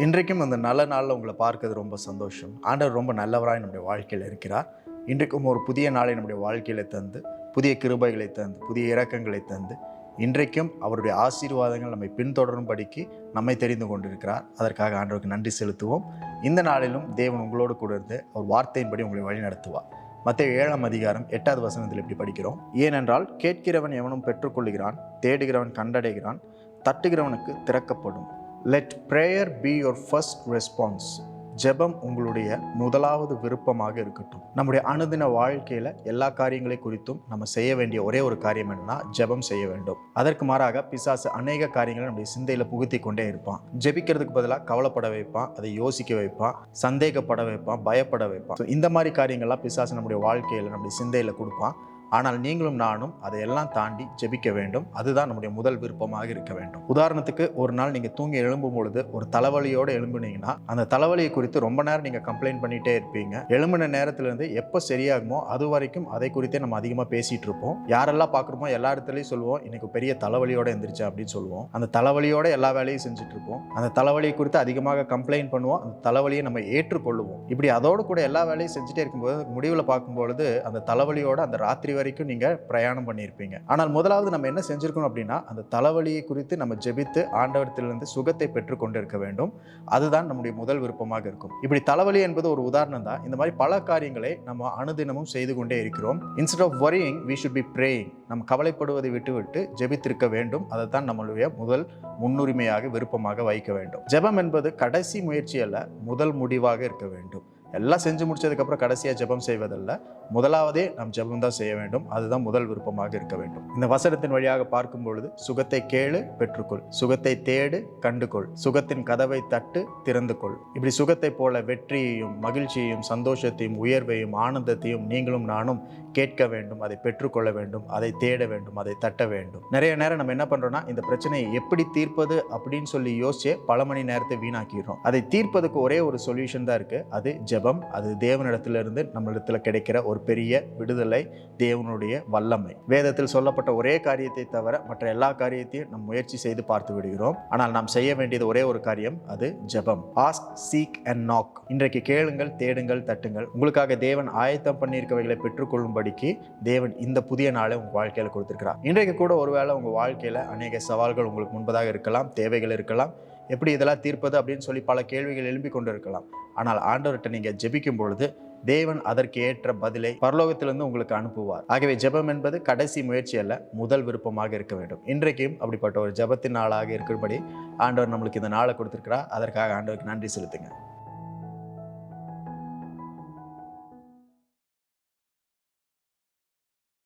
இன்றைக்கும் அந்த நல்ல நாளில் உங்களை பார்க்கறது ரொம்ப சந்தோஷம். ஆண்டவர் ரொம்ப நல்லவராய் நம்முடைய வாழ்க்கையில் இருக்கிறார். இன்றைக்கும் ஒரு புதிய நாளை நம்முடைய வாழ்க்கையில் தந்து, புதிய கிருபைகளை தந்து, புதிய இரக்கங்களை தந்து, இன்றைக்கும் அவருடைய ஆசீர்வாதங்கள் நம்மை பின்தொடரும்படிக்கு நம்மை தெரிந்து கொண்டிருக்கிறார். அதற்காக ஆண்டவருக்கு நன்றி செலுத்துவோம். இந்த நாளிலும் தேவன் உங்களோடு கூட இருந்து அவர் வார்த்தையின்படி உங்களை வழி நடத்துவார். மத்தேயு 7:8 இப்படி படிக்கிறோம். ஏனென்றால் கேட்கிறவன் எவனும் பெற்றுக்கொள்கிறான், தேடுகிறவன் கண்டடைகிறான், தட்டுகிறவனுக்கு திறக்கப்படும். Let prayer be your first response. ஜெபம் உங்களுடைய முதலாவது விருப்பமாக இருக்கட்டும். நம்முடைய அனுதின வாழ்க்கையில் எல்லா காரியங்களை குறித்தும் நம்ம செய்ய வேண்டிய ஒரே ஒரு காரியம் என்னன்னா ஜெபம் செய்ய வேண்டும். அதற்கு மாறாக பிசாசு அநேக காரியங்களை நம்முடைய சிந்தையில் புகுத்தி கொண்டே இருப்பான். ஜெபிக்கிறதுக்கு பதிலாக கவலைப்பட வைப்பான், அதை யோசிக்க வைப்பான், சந்தேகப்பட வைப்பான், பயப்பட வைப்பான். இந்த மாதிரி காரியங்கள்லாம் பிசாசு நம்முடைய வாழ்க்கையில் நம்முடைய சிந்தையில் கொடுப்பான். ஆனால் நீங்களும் நானும் அதையெல்லாம் தாண்டி ஜெபிக்க வேண்டும். அதுதான் நம்முடைய முதல் விருப்பமாக இருக்க வேண்டும். உதாரணத்துக்கு, ஒரு நாள் நீங்கள் தூங்கி எழும்பும் பொழுது ஒரு தலைவலியோடு எழும்புனீங்கன்னா அந்த தலைவலியை குறித்து ரொம்ப நேரம் நீங்கள் கம்ப்ளைண்ட் பண்ணிகிட்டே இருப்பீங்க. எழும்பின நேரத்திலேருந்து எப்போ சரியாகுமோ அது வரைக்கும் அதை குறித்தே நம்ம அதிகமாக பேசிகிட்டு இருப்போம். யாரெல்லாம் பார்க்குறோமோ எல்லா இடத்துலையும் சொல்லுவோம், இன்னைக்கு பெரிய தலைவலியோடு எந்திரிச்சேன் அப்படின்னு சொல்லுவோம். அந்த தலைவலியோட எல்லா வேலையும் செஞ்சுட்டு இருப்போம். அந்த தலைவலியை குறித்து அதிகமாக கம்ப்ளைண்ட் பண்ணுவோம். அந்த தலைவலியை நம்ம ஏற்றுக்கொள்ளுவோம். இப்படி அதோடு கூட எல்லா வேலையும் செஞ்சுட்டே இருக்கும்போது முடிவில் பார்க்கும்பொழுது அந்த தலைவலியோட அந்த ராத்திரி வரைக்கும் நீங்க பிரயாணம் பண்ணியிருப்பீங்க. ஆனால் முதலாவது நம்ம என்ன செஞ்சிருக்கணும் அப்படின்னா, அந்த தலைவலியை குறித்து நம்ம ஜெபித்து ஆண்டவரிடத்திலிருந்து சுகத்தை பெற்றுக் கொண்டிருக்க வேண்டும். அதுதான் நம்முடைய முதல் விருப்பமாக இருக்கும். இப்படி தலைவலி என்பது ஒரு உதாரணம் தான். இந்த மாதிரி பல காரியங்களை நம்ம அனுதினமும் செய்து கொண்டே இருக்கிறோம். Instead of worrying, we should be praying. நம்ம கவலைப்படுவதை விட்டுவிட்டு ஜெபித்திருக்க வேண்டும். அதை தான் நம்மளுடைய முதல் முன்னுரிமையாக விருப்பமாக வைக்க வேண்டும். ஜெபம் என்பது கடைசி முயற்சி அல்ல, முதல் முடிவாக இருக்க வேண்டும். எல்லாம் செஞ்சு முடிச்சதுக்கப்புறம் கடைசியாக ஜெபம் செய்வதல்ல, முதலாவதே நாம் ஜெபம் தான் செய்ய வேண்டும். அதுதான் முதல் விருப்பமாக இருக்க வேண்டும். இந்த வசனத்தின் வழியாக பார்க்கும் பொழுது, சுகத்தை கேளு பெற்றுக்கொள், சுகத்தை தேடு கண்டுகொள், சுகத்தின் கதவை தட்டு திறந்து கொள். இப்படி சுகத்தை போல வெற்றியையும் மகிழ்ச்சியையும் சந்தோஷத்தையும் உயர்வையும் ஆனந்தத்தையும் நீங்களும் நானும் கேட்க வேண்டும், அதை பெற்றுக்கொள்ள வேண்டும், அதை தேட வேண்டும், அதை தட்ட வேண்டும். நிறைய நேரம் நம்ம என்ன பண்றோம்னா, இந்த பிரச்சனையை எப்படி தீர்ப்பது அப்படின்னு சொல்லி யோசிச்சு பல மணி நேரத்தை வீணாக்கிறோம். அதை தீர்ப்பதுக்கு ஒரே ஒரு சொல்யூஷன் தான் இருக்கு, அது ஜெபம். அது தேவனிடத்திலிருந்து நம்மளிடத்தில் கிடைக்கிற ஒரு பெரிய விடுதலை, தேவனுடைய வல்லமை. வேதத்தில் சொல்லப்பட்ட ஒரே காரியத்தை தவிர மற்ற எல்லா காரியத்தையும் நாம் முயற்சி செய்து பார்த்து விடுகிறோம். ஆனால் நாம் செய்ய வேண்டியது ஒரே ஒரு காரியம், அது ஜெபம். Ask, seek and knock. இன்றைக்கு கேளுங்கள், தேடுங்கள், தட்டுங்கள். உங்களுக்காக தேவன் ஆயத்தம் பண்ணியிருக்கவைகளை பெற்றுக்கொள்ளும்படிக்கு தேவன் இந்த புதிய நாளை உங்க வாழ்க்கையில கொடுத்திருக்கிறார். இன்றைக்கு கூட ஒருவேளை உங்க வாழ்க்கையில அநேக சவால்கள் உங்களுக்கு முன்பதாக இருக்கலாம், தேவைகள் இருக்கலாம். எப்படி இதெல்லாம் தீர்ப்பது அப்படின்னு சொல்லி பல கேள்விகள் எழுப்பி கொண்டு இருக்கலாம். ஆனால் ஆண்டவர்கிட்ட நீங்க ஜெபிக்கும் பொழுது தேவன் அதற்கு ஏற்ற பதிலை பரலோகத்திலிருந்து உங்களுக்கு அனுப்புவார். ஆகவே ஜெபம் என்பது கடைசி முயற்சி அல்ல, முதல் விருப்பமாக இருக்க வேண்டும். இன்றைக்கும் அப்படிப்பட்ட ஒரு ஜெபத்தின் நாளாக இருக்கிறபடி ஆண்டவர் நம்மளுக்கு இந்த நாளை கொடுத்திருக்கிறார். அதற்காக ஆண்டவருக்கு நன்றி செலுத்துங்க.